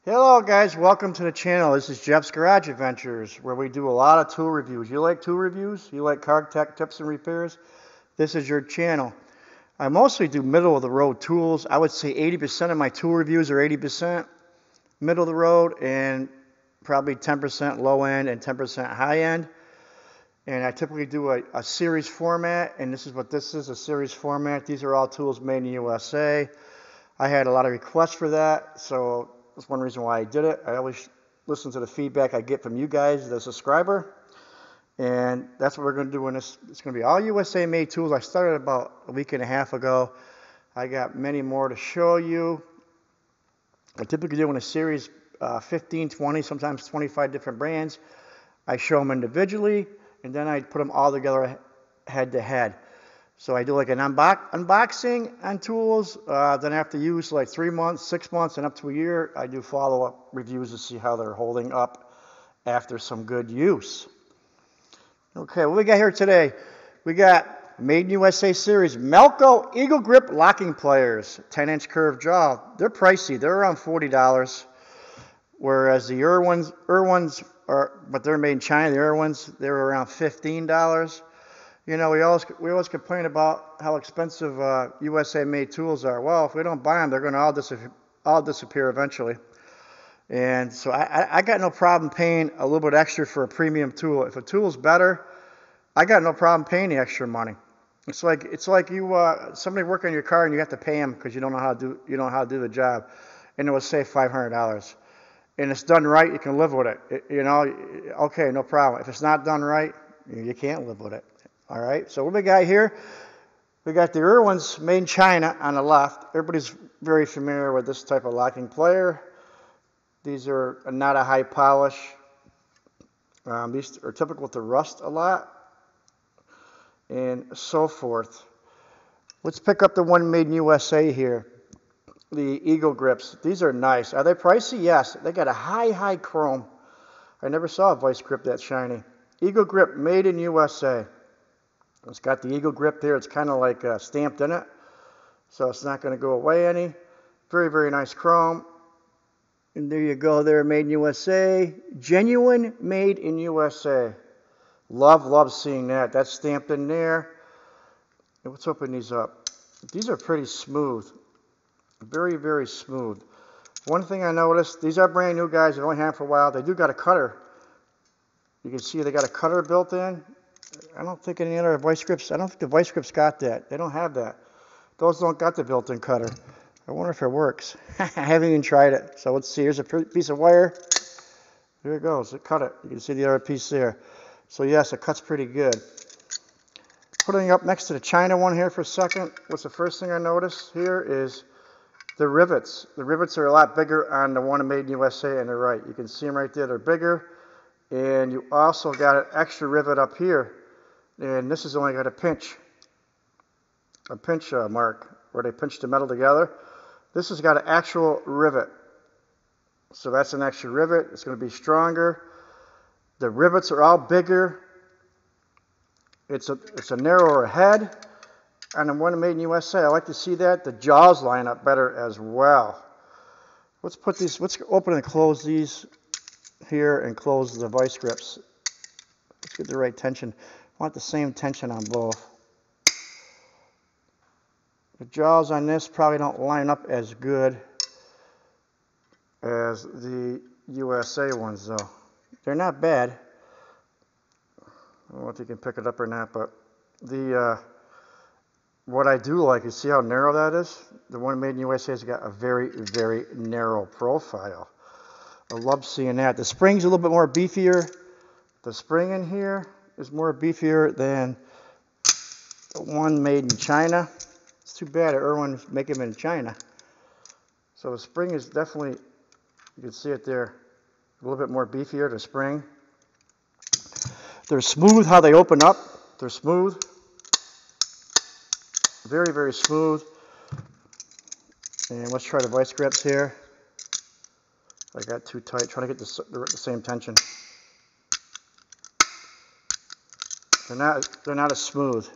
Hello guys, welcome to the channel. This is Jeff's Garage Adventures, where we do a lot of tool reviews. You like tool reviews? You like car tech tips and repairs? This is your channel. I mostly do middle of the road tools. I would say 80% of my tool reviews are 80% middle of the road and probably 10% low end and 10% high end. And I typically do a series format, and this is what this is, a series format. These are all tools made in the USA. I had a lot of requests for that, so that's one reason why I did it. I always listen to the feedback I get from you guys, the subscriber, and that's what we're going to do in this. It's going to be all USA made tools. I started about a week and a half ago. I got many more to show you. I typically do in a series 15, 20, sometimes 25 different brands. I show them individually, and then I put them all together head to head. So I do like an unboxing on tools, then after use like 3 months, 6 months, and up to a year, I do follow-up reviews to see how they're holding up after some good use. Okay, what we got here today? We got Made in USA series, Melco Eagle Grip Locking Pliers, 10-inch curved jaw. They're pricey, they're around $40, whereas the Irwins are, but they're made in China, the Irwins, they're around $15. You know, we always complain about how expensive USA-made tools are. Well, if we don't buy them, they're going to all disappear eventually. And so I got no problem paying a little bit extra for a premium tool. If a tool's better, I got no problem paying the extra money. It's like you somebody work on your car and you have to pay them because you don't know how to do the job, and it will save $500. And it's done right, you can live with it. You know, okay, no problem. If it's not done right, you can't live with it. All right, so what we got here, we got the Irwins made in China on the left. Everybody's very familiar with this type of locking plier. These are not a high polish. These are typical to rust a lot and so forth. Let's pick up the one made in USA here, the Eagle Grips. These are nice. Are they pricey? Yes. They got a high chrome. I never saw a vice grip that shiny. Eagle Grip made in USA. It's got the Eagle grip there. It's kind of like stamped in it, so it's not going to go away any. Very nice chrome. And there you go there, made in USA. Genuine made in USA. Love seeing that. That's stamped in there. And let's open these up. These are pretty smooth. Very smooth. One thing I noticed, these are brand new, guys. They've only had them for a while. They do got a cutter. You can see they got a cutter built in. I don't think any other vice grips, I don't think the vice grips got that. They don't have that. Those don't got the built-in cutter. I wonder if it works. I haven't even tried it. So let's see. Here's a piece of wire. There it goes. It cut it. You can see the other piece there. So yes, it cuts pretty good. Putting up next to the China one here for a second. What's the first thing I noticed here is the rivets. The rivets are a lot bigger on the one made in USA and the right. You can see them right there. They're bigger. And you also got an extra rivet up here. And this has only got a pinch mark where they pinch the metal together. This has got an actual rivet. So that's an extra rivet. It's going to be stronger. The rivets are all bigger. It's a narrower head. And the one made in USA, I like to see that. The jaws line up better as well. Let's open and close these here and close the vice grips. Let's get the right tension. I want the same tension on both. The jaws on this probably don't line up as good as the USA ones, though. They're not bad. I don't know if you can pick it up or not, but what I do like is, see how narrow that is? The one made in USA has got a very narrow profile. I love seeing that. The spring's a little bit more beefier. The spring in here is more beefier than the one made in China. It's too bad Irwin make them in China. So the spring is definitely, you can see it there, a little bit more beefier, the spring. They're smooth how they open up. They're smooth. Very smooth. And let's try the vice grips here. I got too tight, trying to get the same tension. They're not as smooth.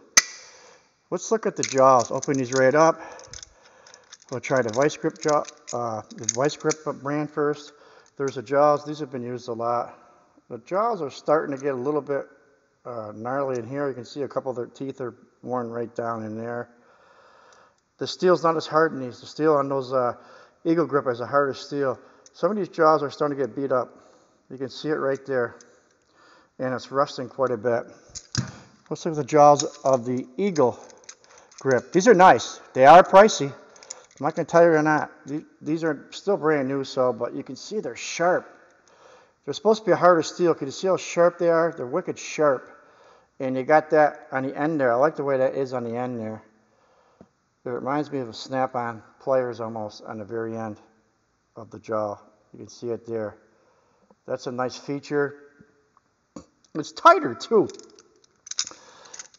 Let's look at the jaws. Open these right up. We'll try the Vice Grip jaw, the Vice Grip brand first. There's the jaws. These have been used a lot. The jaws are starting to get a little bit gnarly in here. You can see a couple of their teeth are worn right down in there. The steel's not as hard in these. The steel on those Eagle Grip is a harder steel. Some of these jaws are starting to get beat up. You can see it right there. And it's rusting quite a bit. Let's look at the jaws of the Eagle Grip. These are nice. They are pricey. I'm not going to tell you they're not. These are still brand new, but you can see they're sharp. They're supposed to be a harder steel. Can you see how sharp they are? They're wicked sharp. And you got that on the end there. I like the way that is on the end there. It reminds me of a snap-on pliers almost on the very end of the jaw. You can see it there. That's a nice feature. It's tighter too.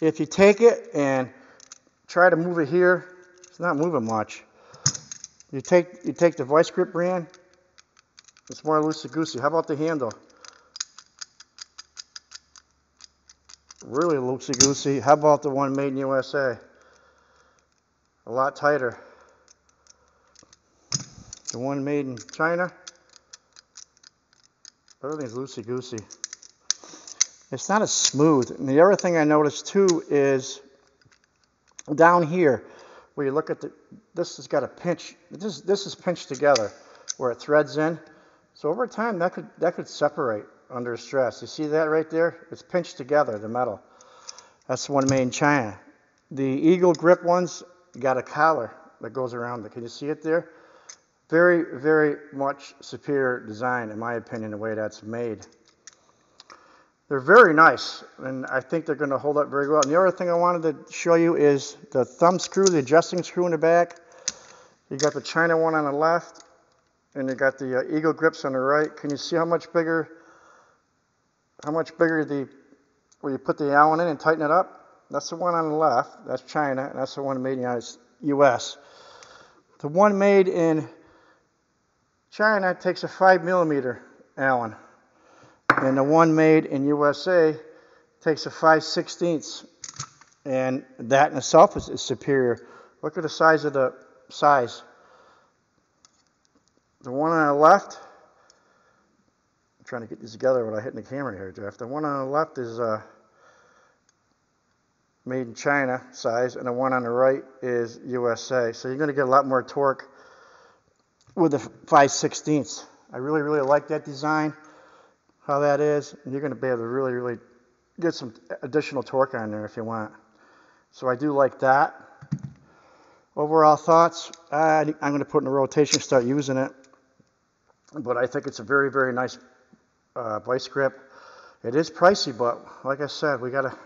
If you take it and try to move it here, it's not moving much. You take the Vice Grip brand, it's more loosey-goosey. How about the handle? Really loosey-goosey. How about the one made in USA? A lot tighter. The one made in China, everything's loosey-goosey. It's not as smooth. And the other thing I noticed too is down here, where you look at this has got a pinch. This is pinched together where it threads in. So over time that could separate under stress. You see that right there? It's pinched together, the metal. That's the one made in China. The Eagle Grip ones got a collar that goes around it. Can you see it there? Very, very much superior design, in my opinion, the way that's made. They're very nice, and I think they're going to hold up very well. And the other thing I wanted to show you is the thumb screw, the adjusting screw in the back. You got the China one on the left, and you got the Eagle Grips on the right. Can you see how much bigger where you put the Allen in and tighten it up? That's the one on the left. That's China, and that's the one made in the U.S. The one made in China takes a 5mm Allen. And the one made in USA takes a 5/16, and that in itself is superior. Look at the size of the size. The one on the left, I'm trying to get these together without hitting the camera here, Jeff. The one on the left is made in China size, and the one on the right is USA. So you're going to get a lot more torque with the 5/16. I really, really like that design. How that is, and you're going to be able to really, really get some additional torque on there if you want. So I do like that. Overall thoughts, I'm going to put in a rotation, start using it. But I think it's a very, very nice Vice Grip. It is pricey, but like I said, we gotta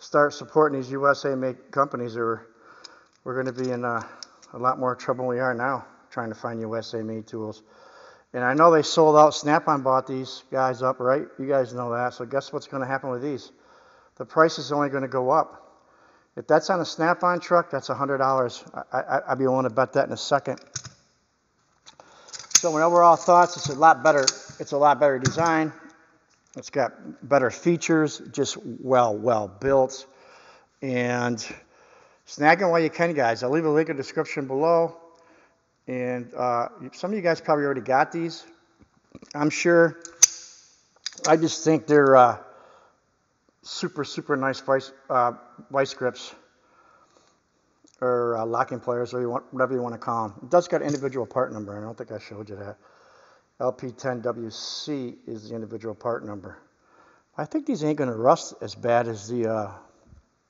start supporting these USA-made companies, or we're going to be in a lot more trouble than we are now trying to find USA-made tools. And I know they sold out. Snap-on bought these guys up, right? You guys know that. So guess what's going to happen with these? The price is only going to go up. If that's on a Snap-on truck, that's $100. I'd be willing to bet that in a second. So in overall thoughts, it's a lot better. It's a lot better design. It's got better features, just well built. And snag them while you can, guys. I'll leave a link in the description below. And some of you guys probably already got these, I'm sure. I just think they're super, super nice vice grips, or locking pliers, or whatever you want to call them. It does got an individual part number, and I don't think I showed you that. LP10WC is the individual part number. I think these ain't going to rust as bad as the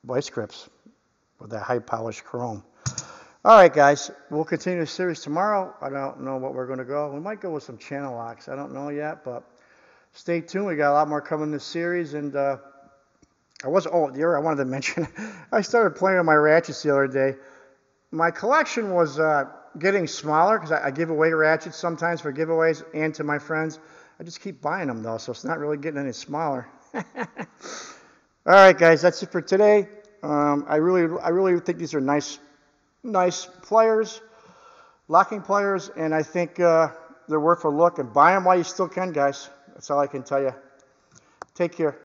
vice grips with that high polished chrome. All right, guys, we'll continue the series tomorrow. I don't know what we're going to go. We might go with some channel locks. I don't know yet, but stay tuned. We got a lot more coming in this series. And I wanted to mention, I started playing with my ratchets the other day. My collection was getting smaller because I give away ratchets sometimes for giveaways and to my friends. I just keep buying them, though, so it's not really getting any smaller. All right, guys, that's it for today. I really think these are nice pliers, locking pliers, and I think they're worth a look. And buy them while you still can, guys. That's all I can tell you. Take care.